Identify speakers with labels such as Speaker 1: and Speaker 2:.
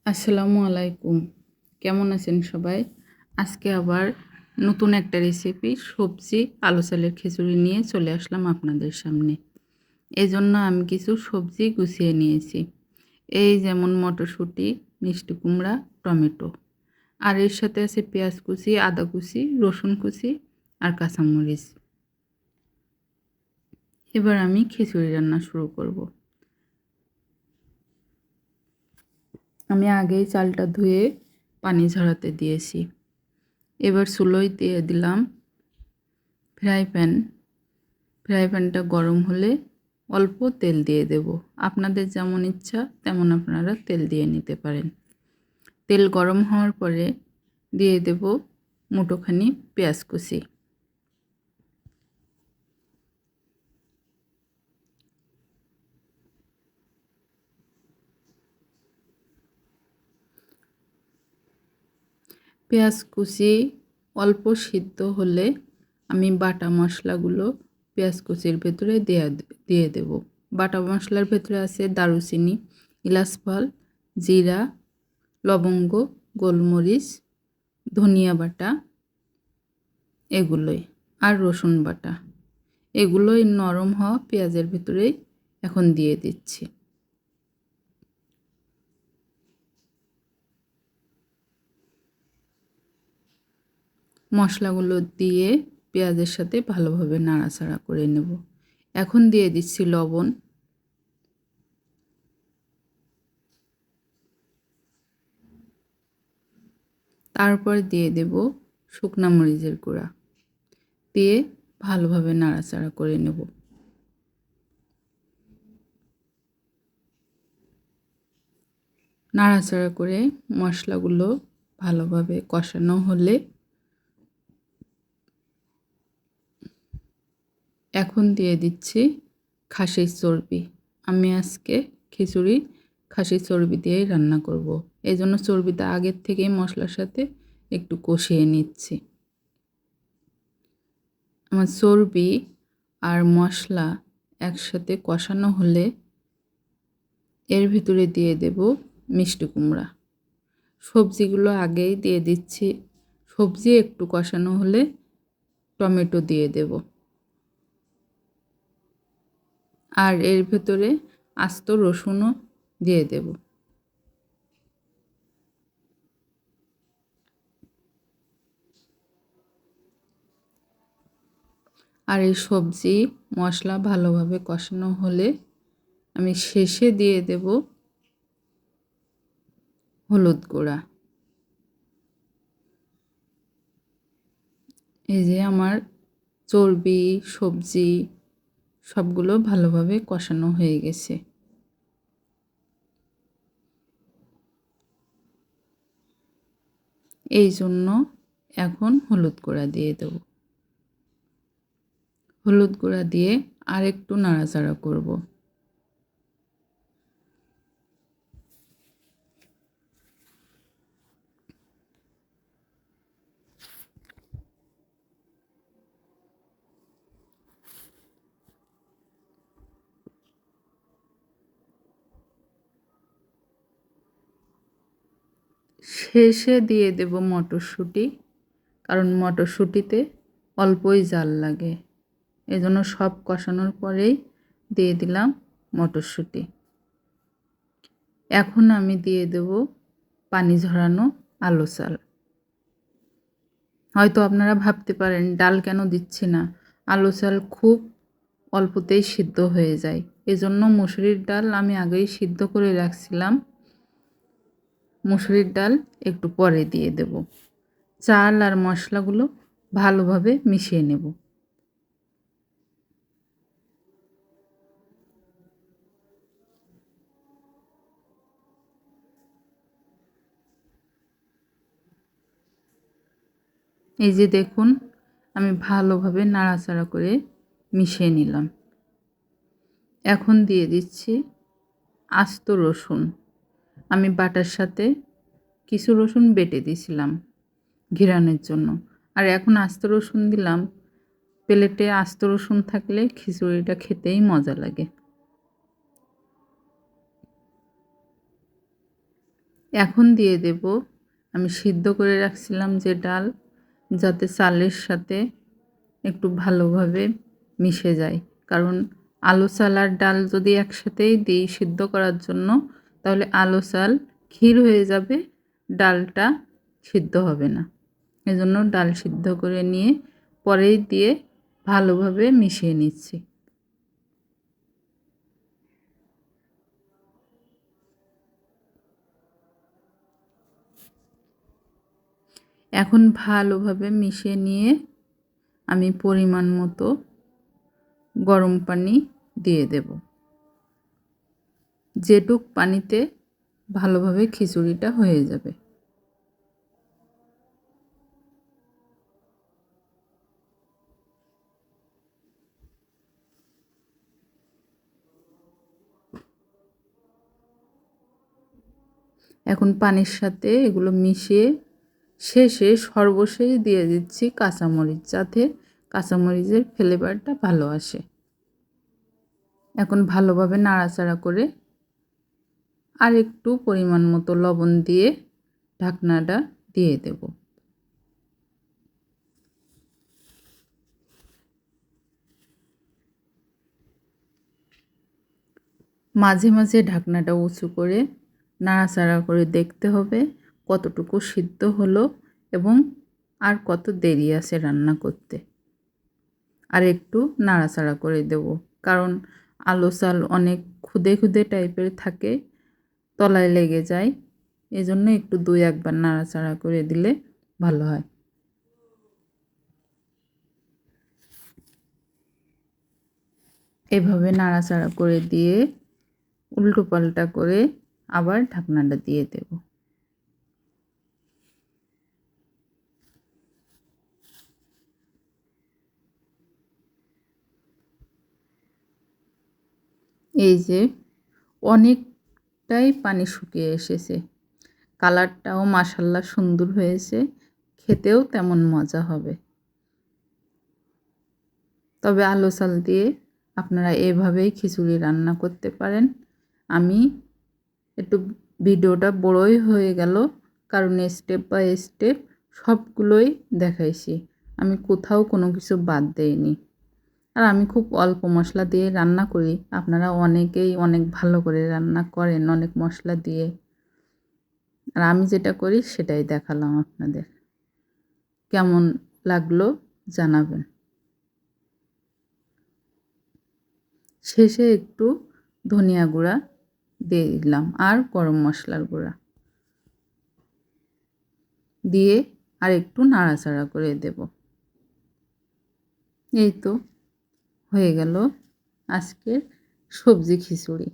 Speaker 1: আসসালামু আলাইকুম। কেমন আছেন সবাই? আজকে আবার নতুন একটা রেসিপি সবজি আলু চালের খিচুড়ি নিয়ে চলে আসলাম আপনাদের সামনে। এজন্য আমি কিছু সবজি গুছিয়ে নিয়েছি। এই যেমন মটরশুঁটি, মিষ্টি কুমড়া, টমেটো। আর এর সাথে আছে পেঁয়াজ কুচি, আদা কুচি, রসুন কুচি আর কাঁচামরিচ। এবার আমি খিচুড়ি রান্না শুরু করব। আমি আগেই চালটা ধুয়ে পানি ঝরাতে দিয়েছি। এবার চুলোয় দিয়ে দিলাম ফ্রাই প্যান। ফ্রাই প্যানটা গরম হলে অল্প তেল দিয়ে দেব। আপনাদের যেমন ইচ্ছা তেমন আপনারা তেল দিয়ে নিতে পারেন। তেল গরম হওয়ার পরে দিয়ে দেব মুঠোখানি পেঁয়াজ কুচি। পেঁয়াজ কুচি অল্প সিদ্ধ হলে আমি বাটা মশলাগুলো পেঁয়াজ কুচির ভেতরে দিয়ে দেব। বাটা মশলার ভেতরে আছে দারুচিনি, এলাচ ফল, জিরা, লবঙ্গ, গোলমরিচ, ধনিয়া বাটা, এগুলোই আর রসুন বাটা। এগুলোই নরম হওয়া পেঁয়াজের ভিতরেই এখন দিয়ে দিচ্ছি। মশলাগুলো দিয়ে পেঁয়াজের সাথে ভালোভাবে নাড়াচাড়া করে নেব। এখন দিয়ে দিচ্ছি লবণ, তারপর দিয়ে দেব শুকনা মরিচের গুঁড়া, দিয়ে ভালোভাবে নাড়াচাড়া করে নেব। নাড়াচাড়া করে মশলাগুলো ভালোভাবে কষানো হলে এখন দিয়ে দিচ্ছি খাসির চর্বি। আমি আজকে খিচুড়ি খাসির চর্বি দিয়েই রান্না করব। এই জন্য চর্বিটা আগের থেকেই মশলার সাথে একটু কষিয়ে নিচ্ছি। আমার চর্বি আর মশলা একসাথে কষানো হলে এর ভিতরে দিয়ে দেব মিষ্টি কুমড়া। সবজিগুলো আগেই দিয়ে দিচ্ছি। সবজি একটু কষানো হলে টমেটো দিয়ে দেব। আর এর ভেতরে আস্ত রসুনও দিয়ে দেব। আর এই সবজি মশলা ভালোভাবে কষানো হলে আমি শেষে দিয়ে দেব হলুদ গুঁড়া। এই যে আমার চর্বি, সবজি সবগুলো ভালোভাবে কষানো হয়ে গেছে। এই জন্য এখন হলুদ গুঁড়া দিয়ে দেব। হলুদ গুঁড়া দিয়ে আরেকটু নাড়াচাড়া করব। শেষে দিয়ে দেব মটরশুঁটি, কারণ মটরশুঁটিতে অল্পই জাল লাগে। এজন্য সব কষানোর পরেই দিয়ে দিলাম মটরশুঁটি। এখন আমি দিয়ে দেব পানি ঝরানো আলু চাল। হয়তো আপনারা ভাবতে পারেন ডাল কেন দিচ্ছি না, আলু চাল খুব অল্পতেই সিদ্ধ হয়ে যায়। এজন্য মুসুরির ডাল আমি আগেই সিদ্ধ করে রাখছিলাম। মুসুরির ডাল একটু পরে দিয়ে দেব। চাল আর মশলাগুলো ভালোভাবে মিশিয়ে নেব। এই যে দেখুন, আমি ভালোভাবে নাড়াচাড়া করে মিশিয়ে নিলাম। এখন দিয়ে দিচ্ছি আস্ত রসুন। আমি বাটার সাথে কিছু রসুন বেটে দিয়েছিলাম ঘিরানোর জন্য। আর এখন আস্ত রসুন দিলাম। প্লেটে আস্ত রসুন থাকলে খিচুড়িটা খেতেই মজা লাগে। এখন দিয়ে দেব আমি সিদ্ধ করে রাখছিলাম যে ডাল, যাতে চালের সাথে একটু ভালোভাবে মিশে যায়। কারণ আলু চাল আর ডাল যদি একসাথেই দিই সিদ্ধ করার জন্য, তাহলে আলু চাল ক্ষীর হয়ে যাবে, ডালটা সিদ্ধ হবে না। এজন্য ডাল সিদ্ধ করে নিয়ে পরেই দিয়ে ভালোভাবে মিশিয়ে নিচ্ছি। এখন ভালোভাবে মিশিয়ে নিয়ে আমি পরিমাণ মতো গরম পানি দিয়ে দেব, যেটুক পানিতে ভালোভাবে খিচুড়িটা হয়ে যাবে। এখন পানির সাথে এগুলো মিশিয়ে শেষে সর্বশেষ দিয়ে দিচ্ছি কাঁচামরিচ, যাতে কাঁচামরিচের ফ্লেভারটা ভালো আসে। এখন ভালোভাবে নাড়াচাড়া করে আর একটু পরিমাণ মতো লবণ দিয়ে ঢাকনাটা দিয়ে দেব। মাঝে মাঝে ঢাকনাটা উঁচু করে নাড়াচাড়া করে দেখতে হবে কতটুকু সিদ্ধ হলো এবং আর কত দেরি আছে রান্না করতে। আর একটু নাড়াচাড়া করে দেব, কারণ আলু চাল অনেক খুদে খুদে টাইপের থাকে, তলায় লেগে যায়। এজন্য একটু 2-1 বার নাড়াচাড়া করে দিলে ভালো হয়। এভাবে নাড়াচাড়া করে দিয়ে উল্টো পাল্টা করে আবার ঢাকনাটা দিয়ে দেব। এই যে অনেকটাই পানি শুকিয়ে এসেছে, কালারটাও মাশাআল্লাহ সুন্দর হয়েছে, খেতেও তেমন মজা হবে। তবে আলু চাল দিয়ে আপনারা এভাবেই খিচুড়ি রান্না করতে পারেন। আমি একটু ভিডিওটা বড়ই হয়ে গেল, কারণ স্টেপ বাই স্টেপ সবগুলোই দেখাইছি, আমি কোথাও কোনো কিছু বাদ দেইনি। আর আমি খুব অল্প মশলা দিয়ে রান্না করি, আপনারা অনেকেই অনেক ভালো করে রান্না করেন অনেক মশলা দিয়ে, আর আমি যেটা করি সেটাই দেখালাম আপনাদের। কেমন লাগলো জানাবেন। শেষে একটু ধনিয়া গুঁড়া দিয়ে দিলাম আর গরম মশলার গুঁড়া দিয়ে আর একটু নাড়াচাড়া করে দেব। এই তো হয়ে গেল আজকের সবজি খিচুড়ি।